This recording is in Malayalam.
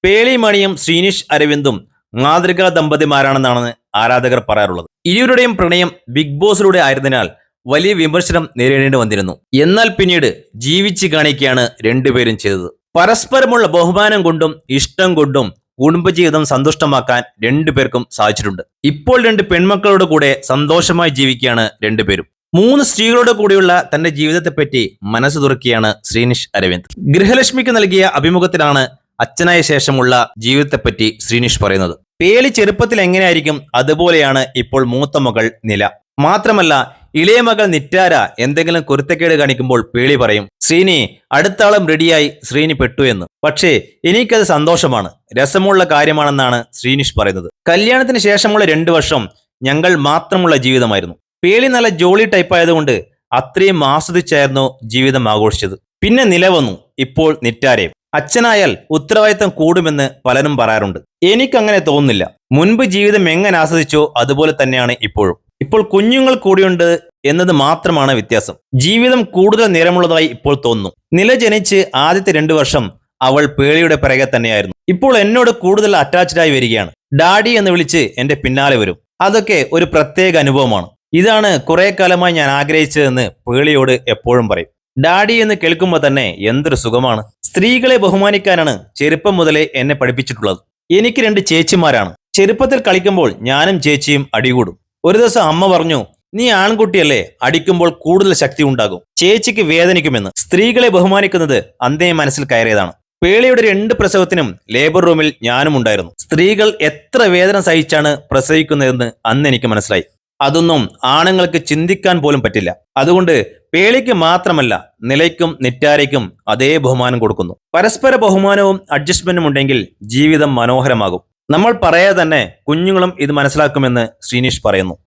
പേളിമണിയും ശ്രീനിഷ് അരവിന്ദും മാതൃകാ ദമ്പതിമാരാണെന്നാണ് ആരാധകർ പറയാറുള്ളത്. ഇരുവരുടെയും പ്രണയം ബിഗ് ബോസിലൂടെ ആയിരുന്നതിനാൽ വലിയ വിമർശനം നേരിടേണ്ടി വന്നിരുന്നു. എന്നാൽ പിന്നീട് ജീവിച്ച് കാണിക്കുകയാണ് രണ്ടുപേരും ചെയ്തത്. പരസ്പരമുള്ള ബഹുമാനം കൊണ്ടും ഇഷ്ടം കൊണ്ടും കുടുംബജീവിതം സന്തുഷ്ടമാക്കാൻ രണ്ടുപേർക്കും സാധിച്ചിട്ടുണ്ട്. ഇപ്പോൾ രണ്ട് പെൺമക്കളുടെ കൂടെ സന്തോഷമായി ജീവിക്കുകയാണ് രണ്ടുപേരും. 3 സ്ത്രീകളുടെ കൂടെയുള്ള തന്റെ ജീവിതത്തെപ്പറ്റി മനസ്സ് തുറക്കുകയാണ് ശ്രീനിഷ് അരവിന്ദ്. ഗൃഹലക്ഷ്മിക്ക് നൽകിയ അഭിമുഖത്തിലാണ് അച്ഛനായ ശേഷമുള്ള ജീവിതത്തെപ്പറ്റി ശ്രീനിഷ് പറയുന്നത്. പേളി ചെറുപ്പത്തിൽ എങ്ങനെയായിരിക്കും അതുപോലെയാണ് ഇപ്പോൾ മൂത്ത മകൾ നില. മാത്രമല്ല ഇളയ മകൾ നിറ്റാര എന്തെങ്കിലും കുരുത്തക്കേട് കാണിക്കുമ്പോൾ പേളി പറയും, ശ്രീനി അടുത്താളും റെഡിയായി ശ്രീനി പെട്ടു എന്ന്. പക്ഷേ എനിക്കത് സന്തോഷമാണ്, രസമുള്ള കാര്യമാണെന്നാണ് ശ്രീനിഷ് പറയുന്നത്. കല്യാണത്തിന് ശേഷമുള്ള 2 വർഷം ഞങ്ങൾ മാത്രമുള്ള ജീവിതമായിരുന്നു. പേളി നല്ല ജോളി ടൈപ്പ് ആയതുകൊണ്ട് അത്രയും ആസ്വദിച്ചായിരുന്നു ജീവിതം ആഘോഷിച്ചത്. പിന്നെ നില വന്നു, ഇപ്പോൾ നിറ്റാരയും. അച്ഛനായാൽ ഉത്തരവാദിത്തം കൂടുമെന്ന് പലരും പറയാറുണ്ട്. എനിക്കങ്ങനെ തോന്നുന്നില്ല. മുൻപ് ജീവിതം എങ്ങനെ ആസ്വദിച്ചോ അതുപോലെ തന്നെയാണ് ഇപ്പോഴും. ഇപ്പോൾ കുഞ്ഞുങ്ങൾ കൂടിയുണ്ട് എന്നത് മാത്രമാണ് വ്യത്യാസം. ജീവിതം കൂടുതൽ നിറമുള്ളതായി ഇപ്പോൾ തോന്നുന്നു. നില ജനിച്ച് ആദ്യത്തെ 2 വർഷം അവൾ പേളിയുടെ പിറകെ തന്നെയായിരുന്നു. ഇപ്പോൾ എന്നോട് കൂടുതൽ അറ്റാച്ച്ഡായി വരികയാണ്. ഡാഡി എന്ന് വിളിച്ച് എന്റെ പിന്നാലെ വരും. അതൊക്കെ ഒരു പ്രത്യേക അനുഭവമാണ്. ഇതാണ് കുറെ കാലമായി ഞാൻ ആഗ്രഹിച്ചതെന്ന് പേളിയോട് എപ്പോഴും പറയും. ഡാഡി എന്ന് കേൾക്കുമ്പോൾ തന്നെ എന്തൊരു സുഖമാണ്. സ്ത്രീകളെ ബഹുമാനിക്കാനാണ് ചെറുപ്പം മുതലേ എന്നെ പഠിപ്പിച്ചിട്ടുള്ളത്. എനിക്ക് 2 ചേച്ചിമാരാണ്. ചെറുപ്പത്തിൽ കളിക്കുമ്പോൾ ഞാനും ചേച്ചിയും അടികൂടും. ഒരു ദിവസം അമ്മ പറഞ്ഞു, നീ ആൺകുട്ടിയല്ലേ, അടിക്കുമ്പോൾ കൂടുതൽ ശക്തി ഉണ്ടാകും, ചേച്ചിക്ക് വേദനിക്കുമെന്ന്. സ്ത്രീകളെ ബഹുമാനിക്കുന്നത് അന്നേ മനസ്സിൽ കയറിയതാണ്. പേളിയുടെ 2 പ്രസവത്തിനും ലേബർ റൂമിൽ ഞാനും ഉണ്ടായിരുന്നു. സ്ത്രീകൾ എത്ര വേദന സഹിച്ചാണ് പ്രസവിക്കുന്നതെന്ന് അന്ന് എനിക്ക് മനസ്സിലായി. അതൊന്നും ആണുങ്ങൾക്ക് ചിന്തിക്കാൻ പോലും പറ്റില്ല. അതുകൊണ്ട് പേളിക്ക് മാത്രമല്ല നിലയ്ക്കും നിറ്റാരയ്ക്കും അതേ ബഹുമാനം കൊടുക്കുന്നു. പരസ്പര ബഹുമാനവും അഡ്ജസ്റ്റ്മെന്റും ഉണ്ടെങ്കിൽ ജീവിതം മനോഹരമാകും. നമ്മൾ പറയാതെ തന്നെ കുഞ്ഞുങ്ങളും ഇത് മനസ്സിലാക്കുമെന്ന് ശ്രീനിഷ് പറയുന്നു.